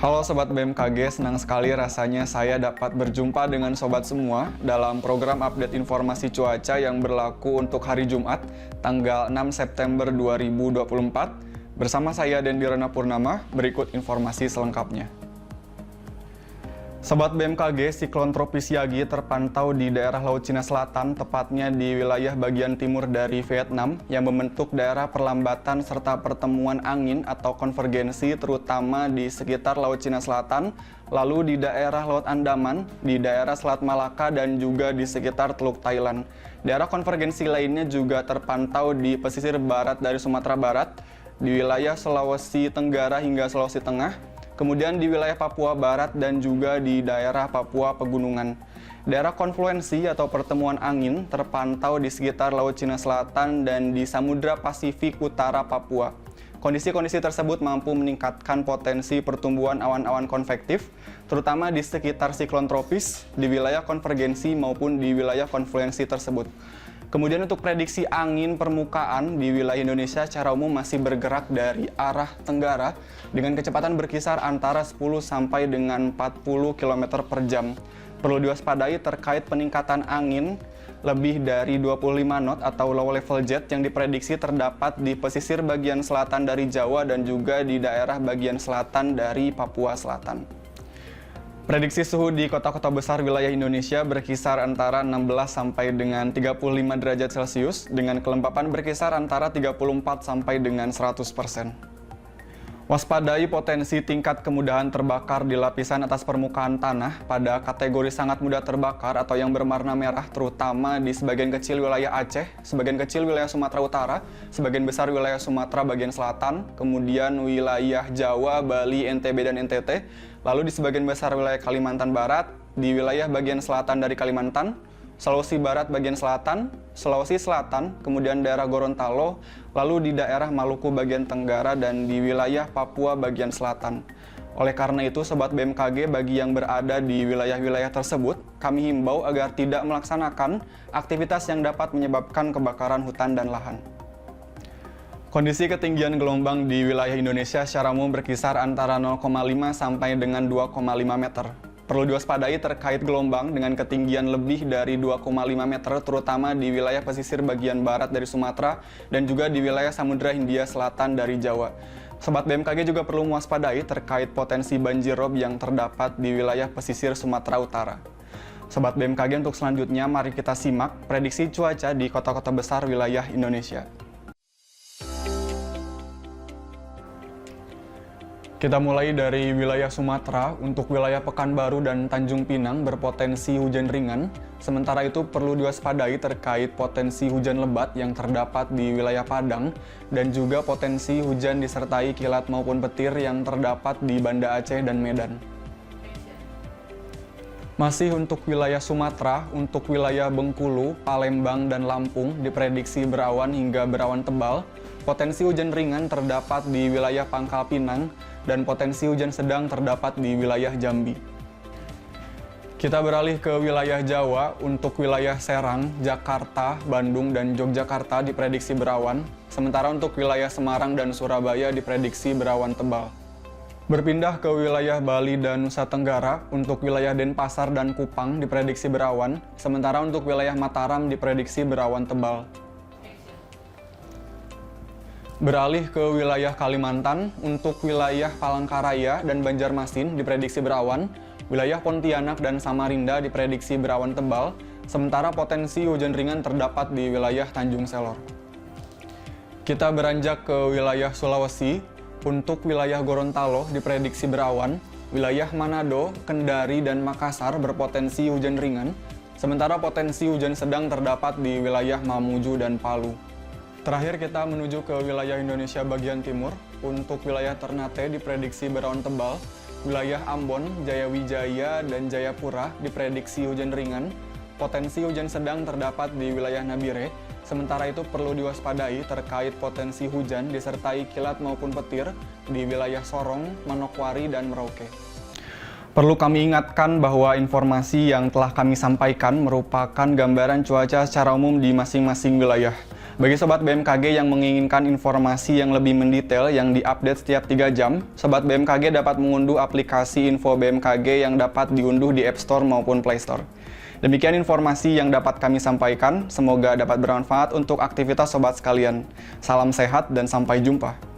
Halo Sobat BMKG, senang sekali rasanya saya dapat berjumpa dengan Sobat semua dalam program update informasi cuaca yang berlaku untuk hari Jumat, tanggal 6 September 2024. Bersama saya Dendi Rana Purnama, berikut informasi selengkapnya. Sobat BMKG, siklon tropis Yagi terpantau di daerah Laut Cina Selatan, tepatnya di wilayah bagian timur dari Vietnam, yang membentuk daerah perlambatan serta pertemuan angin atau konvergensi terutama di sekitar Laut Cina Selatan, lalu di daerah Laut Andaman, di daerah Selat Malaka, dan juga di sekitar Teluk Thailand. Daerah konvergensi lainnya juga terpantau di pesisir barat dari Sumatera Barat, di wilayah Sulawesi Tenggara hingga Sulawesi Tengah, kemudian di wilayah Papua Barat dan juga di daerah Papua Pegunungan. Daerah konfluensi atau pertemuan angin terpantau di sekitar Laut Cina Selatan dan di Samudra Pasifik Utara Papua. Kondisi-kondisi tersebut mampu meningkatkan potensi pertumbuhan awan-awan konvektif, terutama di sekitar siklon tropis, di wilayah konvergensi maupun di wilayah konfluensi tersebut. Kemudian untuk prediksi angin permukaan di wilayah Indonesia secara umum masih bergerak dari arah tenggara dengan kecepatan berkisar antara 10 sampai dengan 40 km per jam. Perlu diwaspadai terkait peningkatan angin lebih dari 25 knot atau low level jet yang diprediksi terdapat di pesisir bagian selatan dari Jawa dan juga di daerah bagian selatan dari Papua Selatan. Prediksi suhu di kota-kota besar wilayah Indonesia berkisar antara 16 sampai dengan 35 derajat Celcius dengan kelembapan berkisar antara 34 sampai dengan 100%. Waspadai potensi tingkat kemudahan terbakar di lapisan atas permukaan tanah pada kategori sangat mudah terbakar atau yang berwarna merah, terutama di sebagian kecil wilayah Aceh, sebagian kecil wilayah Sumatera Utara, sebagian besar wilayah Sumatera bagian selatan, kemudian wilayah Jawa, Bali, NTB, dan NTT, lalu di sebagian besar wilayah Kalimantan Barat, di wilayah bagian selatan dari Kalimantan, Sulawesi Barat bagian selatan, Sulawesi Selatan, kemudian daerah Gorontalo, lalu di daerah Maluku bagian tenggara, dan di wilayah Papua bagian selatan. Oleh karena itu, Sobat BMKG, bagi yang berada di wilayah-wilayah tersebut, kami himbau agar tidak melaksanakan aktivitas yang dapat menyebabkan kebakaran hutan dan lahan. Kondisi ketinggian gelombang di wilayah Indonesia secara umum berkisar antara 0,5 sampai dengan 2,5 meter. Perlu diwaspadai terkait gelombang dengan ketinggian lebih dari 2,5 meter, terutama di wilayah pesisir bagian barat dari Sumatera dan juga di wilayah Samudra Hindia Selatan dari Jawa. Sobat BMKG juga perlu mewaspadai terkait potensi banjir rob yang terdapat di wilayah pesisir Sumatera Utara. Sobat BMKG, untuk selanjutnya mari kita simak prediksi cuaca di kota-kota besar wilayah Indonesia. Kita mulai dari wilayah Sumatera. Untuk wilayah Pekanbaru dan Tanjung Pinang berpotensi hujan ringan. Sementara itu perlu diwaspadai terkait potensi hujan lebat yang terdapat di wilayah Padang dan juga potensi hujan disertai kilat maupun petir yang terdapat di Banda Aceh dan Medan. Masih untuk wilayah Sumatera, untuk wilayah Bengkulu, Palembang, dan Lampung diprediksi berawan hingga berawan tebal. Potensi hujan ringan terdapat di wilayah Pangkal Pinang dan potensi hujan sedang terdapat di wilayah Jambi. Kita beralih ke wilayah Jawa. Untuk wilayah Serang, Jakarta, Bandung, dan Yogyakarta diprediksi berawan. Sementara untuk wilayah Semarang dan Surabaya diprediksi berawan tebal. Berpindah ke wilayah Bali dan Nusa Tenggara, untuk wilayah Denpasar dan Kupang diprediksi berawan. Sementara untuk wilayah Mataram diprediksi berawan tebal. Beralih ke wilayah Kalimantan, untuk wilayah Palangkaraya dan Banjarmasin diprediksi berawan, wilayah Pontianak dan Samarinda diprediksi berawan tebal, sementara potensi hujan ringan terdapat di wilayah Tanjung Selor. Kita beranjak ke wilayah Sulawesi. Untuk wilayah Gorontalo diprediksi berawan, wilayah Manado, Kendari, dan Makassar berpotensi hujan ringan, sementara potensi hujan sedang terdapat di wilayah Mamuju dan Palu. Terakhir kita menuju ke wilayah Indonesia bagian timur. Untuk wilayah Ternate diprediksi berawan tebal, wilayah Ambon, Jayawijaya, dan Jayapura diprediksi hujan ringan, potensi hujan sedang terdapat di wilayah Nabire. Sementara itu perlu diwaspadai terkait potensi hujan disertai kilat maupun petir di wilayah Sorong, Manokwari, dan Merauke. Perlu kami ingatkan bahwa informasi yang telah kami sampaikan merupakan gambaran cuaca secara umum di masing-masing wilayah. Bagi Sobat BMKG yang menginginkan informasi yang lebih mendetail yang diupdate setiap 3 jam, Sobat BMKG dapat mengunduh aplikasi Info BMKG yang dapat diunduh di App Store maupun Play Store. Demikian informasi yang dapat kami sampaikan, semoga dapat bermanfaat untuk aktivitas Sobat sekalian. Salam sehat dan sampai jumpa.